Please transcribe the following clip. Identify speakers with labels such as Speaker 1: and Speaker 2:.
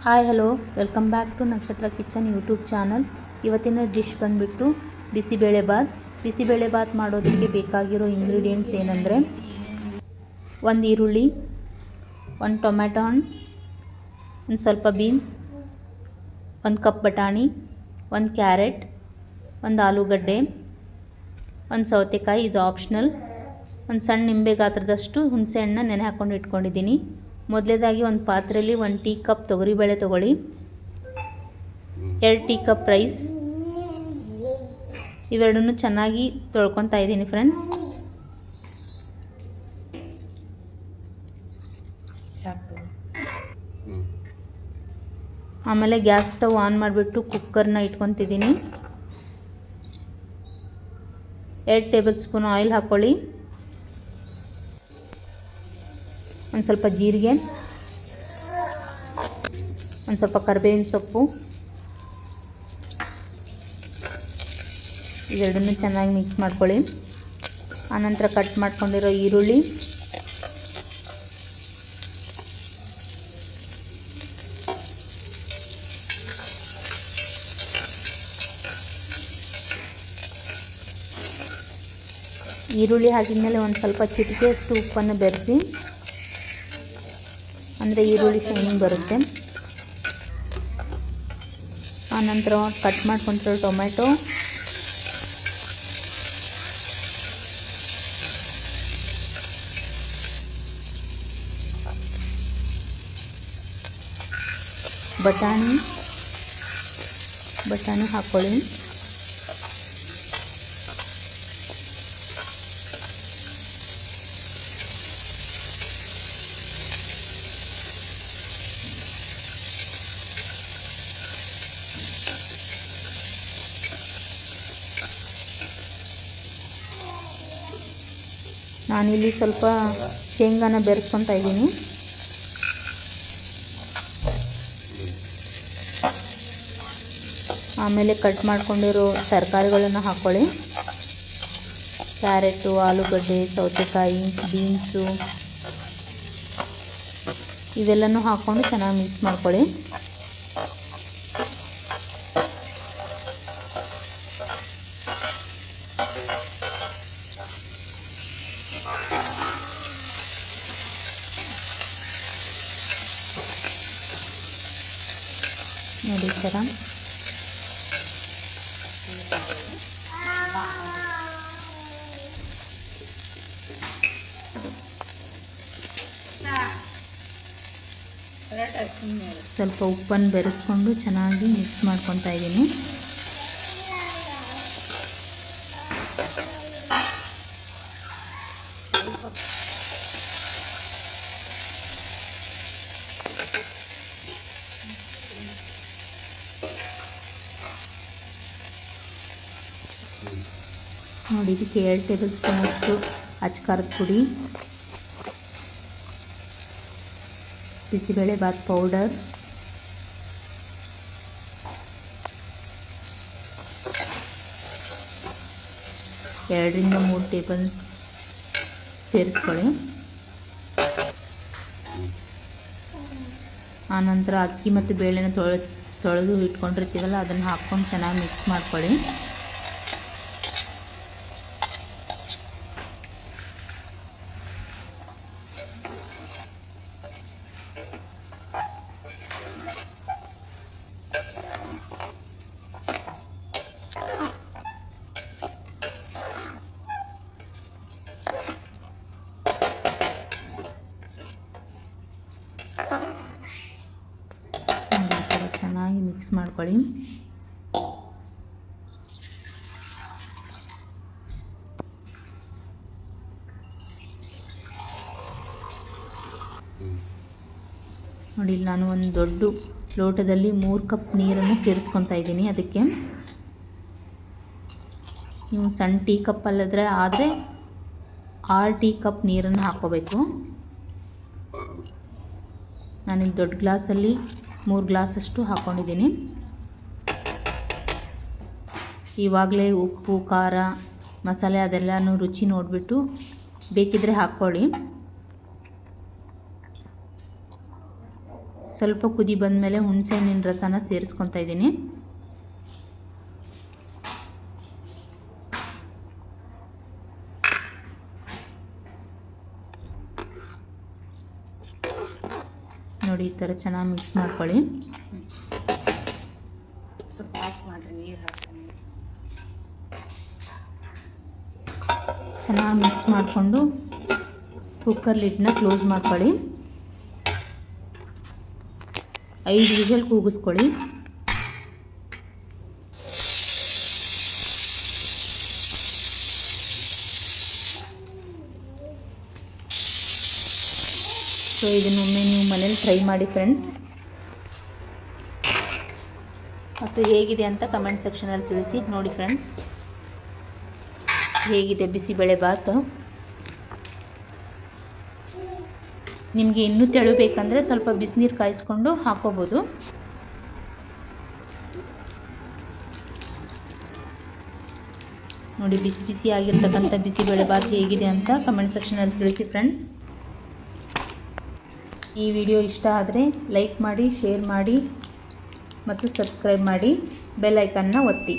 Speaker 1: Hi hello welcome back to Nakshatra kitchen YouTube channel. ಇವತ್ತಿನ dish ಬಂದುಬಿಟ್ಟು ಬಿಸಿಬೇಳೆ ಬಾತ್ ಮಾಡೋದಕ್ಕೆ ಬೇಕಾಗಿರೋ ಇಂಗ್ರೀಡಿಯೆಂಟ್ಸ್ ಏನಂದರೆ ಒಂದು ಈರುಳ್ಳಿ, ಒಂದು ಟೊಮ್ಯಾಟೊ ಹಣ್ಣು, ಒಂದು ಸ್ವಲ್ಪ ಬೀನ್ಸ್, ಒಂದು ಕಪ್ ಬಟಾಣಿ, ಒಂದು ಕ್ಯಾರೆಟ್, ಒಂದು ಆಲೂಗಡ್ಡೆ, ಒಂದು ಸೌತೆಕಾಯಿ, ಇದು ಆಪ್ಷನಲ್, ಒಂದು ಸಣ್ಣ ನಿಂಬೆ ಗಾತ್ರದಷ್ಟು ಹುಣಸೆ ಹಣ್ಣನ್ನ ನೆನೆ ಹಾಕ್ಕೊಂಡು ಇಟ್ಕೊಂಡಿದ್ದೀನಿ. ಮೊದಲೇದಾಗಿ ಒಂದು ಪಾತ್ರೆಯಲ್ಲಿ 1 ಟೀ ಕಪ್ ತೊಗರಿಬೇಳೆ ತೊಗೊಳ್ಳಿ, 2 ಟೀ ಕಪ್ ರೈಸ್, ಇವೆರಡನ್ನೂ ಚೆನ್ನಾಗಿ ತೊಳ್ಕೊತಾ ಇದ್ದೀನಿ ಫ್ರೆಂಡ್ಸ್. ಆಮೇಲೆ ಗ್ಯಾಸ್ ಸ್ಟವ್ ಆನ್ ಮಾಡಿಬಿಟ್ಟು ಕುಕ್ಕರ್ನ ಇಟ್ಕೊತಿದ್ದೀನಿ. 2 ಟೇಬಲ್ ಸ್ಪೂನ್ ಆಯಿಲ್ ಹಾಕ್ಕೊಳ್ಳಿ, ಒಂದು ಸ್ವಲ್ಪ ಜೀರಿಗೆ, ಒಂದು ಸ್ವಲ್ಪ ಕರಿಬೇವಿನ ಸೊಪ್ಪು, ಇವೆರಡನ್ನೂ ಚೆನ್ನಾಗಿ ಮಿಕ್ಸ್ ಮಾಡ್ಕೊಳ್ಳಿ. ಆನಂತರ ಕಟ್ ಮಾಡ್ಕೊಂಡಿರೋ ಈರುಳ್ಳಿ, ಹಾಕಿದ ಮೇಲೆ ಒಂದು ಸ್ವಲ್ಪ ಚಿಟಿಕೆಯಷ್ಟು ಉಪ್ಪನ್ನು ಬೆರೆಸಿ, ಅಂದರೆ ಈರುಳ್ಳಿ ಶೈನಿಂಗ್ ಬರುತ್ತೆ. ಆನಂತರ ಕಟ್ ಮಾಡ್ಕೊಂಡಿರೋ ಟೊಮ್ಯಾಟೊ, ಬಟಾಣಿ ಹಾಕ್ಕೊಳ್ಳಿ. ನಾನಿಲ್ಲಿ ಸ್ವಲ್ಪ ಶೇಂಗಾನ ಬೆರೆಸ್ಕೊತಾ ಇದ್ದೀನಿ. ಆಮೇಲೆ ಕಟ್ ಮಾಡ್ಕೊಂಡಿರೋ ತರಕಾರಿಗಳನ್ನು ಹಾಕ್ಕೊಳ್ಳಿ. ಕ್ಯಾರೆಟು, ಆಲೂಗಡ್ಡೆ, ಸೌತೆಕಾಯಿ, ಬೀನ್ಸು ಇವೆಲ್ಲನೂ ಹಾಕ್ಕೊಂಡು ಚೆನ್ನಾಗಿ ಮಿಕ್ಸ್ ಮಾಡ್ಕೊಳ್ಳಿ. ನೋಡಿ ಈ ಥರ ಸ್ವಲ್ಪ ಉಪ್ಪನ್ನು ಬೆರೆಸ್ಕೊಂಡು ಚೆನ್ನಾಗಿ ಮಿಕ್ಸ್ ಮಾಡ್ಕೊತಾ ಇದ್ದೀನಿ. ನೋಡಿ ಇದಕ್ಕೆ 2 ಟೇಬಲ್ ಸ್ಪೂನ್ ಅಷ್ಟು ಅಚ್ಕಾರದ ಪುಡಿ, ಬಿಸಿಬೇಳೆ ಬಾತ್ ಪೌಡರ್, ಎರಡರಿಂದ 3 ಟೇಬಲ್ ಸೇರಿಸ್ಕೊಳ್ಳಿ. ಆನಂತರ ಅಕ್ಕಿ ಮತ್ತು ಬೇಳೆನ ತೊಳೆದು ಇಟ್ಕೊಂಡಿರ್ತೀವಲ್ಲ ಅದನ್ನು ಹಾಕ್ಕೊಂಡು ಚೆನ್ನಾಗಿ ಮಿಕ್ಸ್ ಮಾಡ್ಕೊಳ್ಳಿ. ಚೆನ್ನಾಗಿ ಮಿಕ್ಸ್ ಮಾಡ್ಕೊಳ್ಳಿ. ನೋಡಿ ಇಲ್ಲಿ ನಾನು ಒಂದು ದೊಡ್ಡ ಲೋಟದಲ್ಲಿ 3 ಕಪ್ ನೀರನ್ನು ಸೇರಿಸ್ಕೊತಾ ಇದ್ದೀನಿ. ಅದಕ್ಕೆ ನೀವು ಸಣ್ಣ ಟೀ ಕಪ್ ಅಲ್ಲದ್ರೆ ಆದರೆ 6 ಟೀ ಕಪ್ ನೀರನ್ನು ಹಾಕ್ಕೋಬೇಕು. ನಾನಿಲ್ಲಿ ದೊಡ್ಡ ಗ್ಲಾಸಲ್ಲಿ 3 ಗ್ಲಾಸಷ್ಟು ಹಾಕ್ಕೊಂಡಿದ್ದೀನಿ. ಇವಾಗಲೇ ಉಪ್ಪು, ಖಾರ, ಮಸಾಲೆ ಅದೆಲ್ಲನೂ ರುಚಿ ನೋಡಿಬಿಟ್ಟು ಬೇಕಿದ್ದರೆ ಹಾಕ್ಕೊಳ್ಳಿ. ಸ್ವಲ್ಪ ಕುದಿ ಬಂದಮೇಲೆ ಹುಣಸೆಹಣ್ಣಿನ ರಸನ ಸೇರಿಸ್ಕೊತಾ ಇದ್ದೀನಿ. ನೋಡಿ ಈ ಥರ ಚೆನ್ನಾಗಿ ಮಿಕ್ಸ್ ಮಾಡ್ಕೊಳ್ಳಿ.
Speaker 2: ಸ್ವಲ್ಪ ಆಫ್ ಮಾಡಿರಿ, ನೀರು ಹಾಕ್ತೀನಿ.
Speaker 1: ಚೆನ್ನಾಗಿ ಮಿಕ್ಸ್ ಮಾಡಿಕೊಂಡು ಕುಕ್ಕರ್ ಲಿಡ್ನ ಕ್ಲೋಸ್ ಮಾಡ್ಕೊಳ್ಳಿ. 5 ವಿಷಲ್ ಕೂಗಿಸ್ಕೊಳ್ಳಿ. ಸೊ ಇದನ್ನೊಮ್ಮೆ ನೀವು ಮನೇಲಿ ಟ್ರೈ ಮಾಡಿ ಫ್ರೆಂಡ್ಸ್, ಮತ್ತು ಹೇಗಿದೆ ಅಂತ ಕಮೆಂಟ್ ಸೆಕ್ಷನಲ್ಲಿ ತಿಳಿಸಿ. ನೋಡಿ ಫ್ರೆಂಡ್ಸ್, ಹೇಗಿದೆ ಬಿಸಿಬೇಳೆ ಬಾತ್. ನಿಮಗೆ ಇನ್ನೂ ತೆಳು ಬೇಕಂದರೆ ಸ್ವಲ್ಪ ಬಿಸಿನೀರು ಕಾಯಿಸ್ಕೊಂಡು ಹಾಕೋಬೋದು. ನೋಡಿ ಬಿಸಿ ಬಿಸಿ ಆಗಿರ್ತಕ್ಕಂಥ ಬಿಸಿಬೇಳೆ ಬಾತ್ ಹೇಗಿದೆ ಅಂತ ಕಮೆಂಟ್ ಸೆಕ್ಷನಲ್ಲಿ ತಿಳಿಸಿ ಫ್ರೆಂಡ್ಸ್. ಈ ವಿಡಿಯೋ ಇಷ್ಟ ಆದರೆ ಲೈಕ್ ಮಾಡಿ, ಶೇರ್ ಮಾಡಿ ಮತ್ತು ಸಬ್ಸ್ಕ್ರೈಬ್ ಮಾಡಿ, ಬೆಲ್ ಐಕನ್ನ ಒತ್ತಿ.